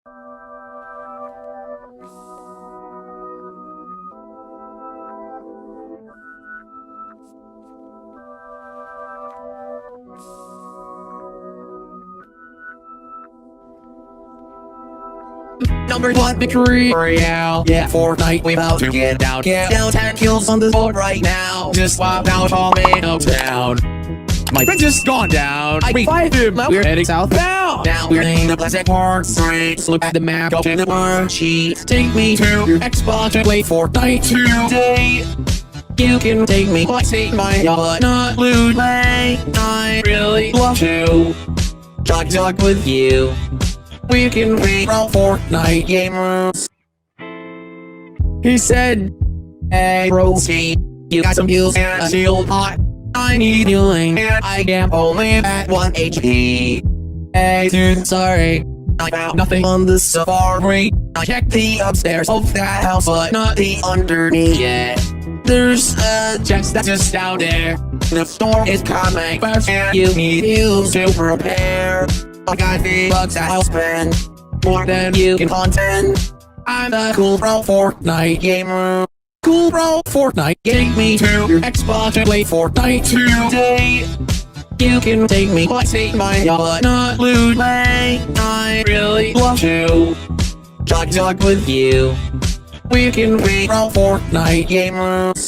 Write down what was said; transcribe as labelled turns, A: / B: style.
A: Number 1 victory royale. Yeah, Fortnite, we about to get down. Get down, 10 kills on the board right now. Just swap out all main town. My friend just gone down. I revived him. Now we're heading southbound. Now we're in the Pleasant Park Street. Just look at the map, go to the worksheet. Take me to your Xbox and play Fortnite today. You can take me, I take my but not lose. I really love to chug with you. We can play pro Fortnite gamers. He said, hey broski, you got some heals and a shield hot. I need healing and I am only at 1 HP. Hey dude, sorry, I found nothing on the safari. I checked the upstairs of that house but not the underneath yet. There's a chest that's just down there. The storm is coming fast and you need heals to prepare. I got $3 that I'll spend more than you can contend. I'm the cool pro Fortnite gamer. Cool bro Fortnite, take me to your Xbox and play Fortnite today. You can take me, I take my but not lose. I really love to chug with you. We can play pro Fortnite gamers.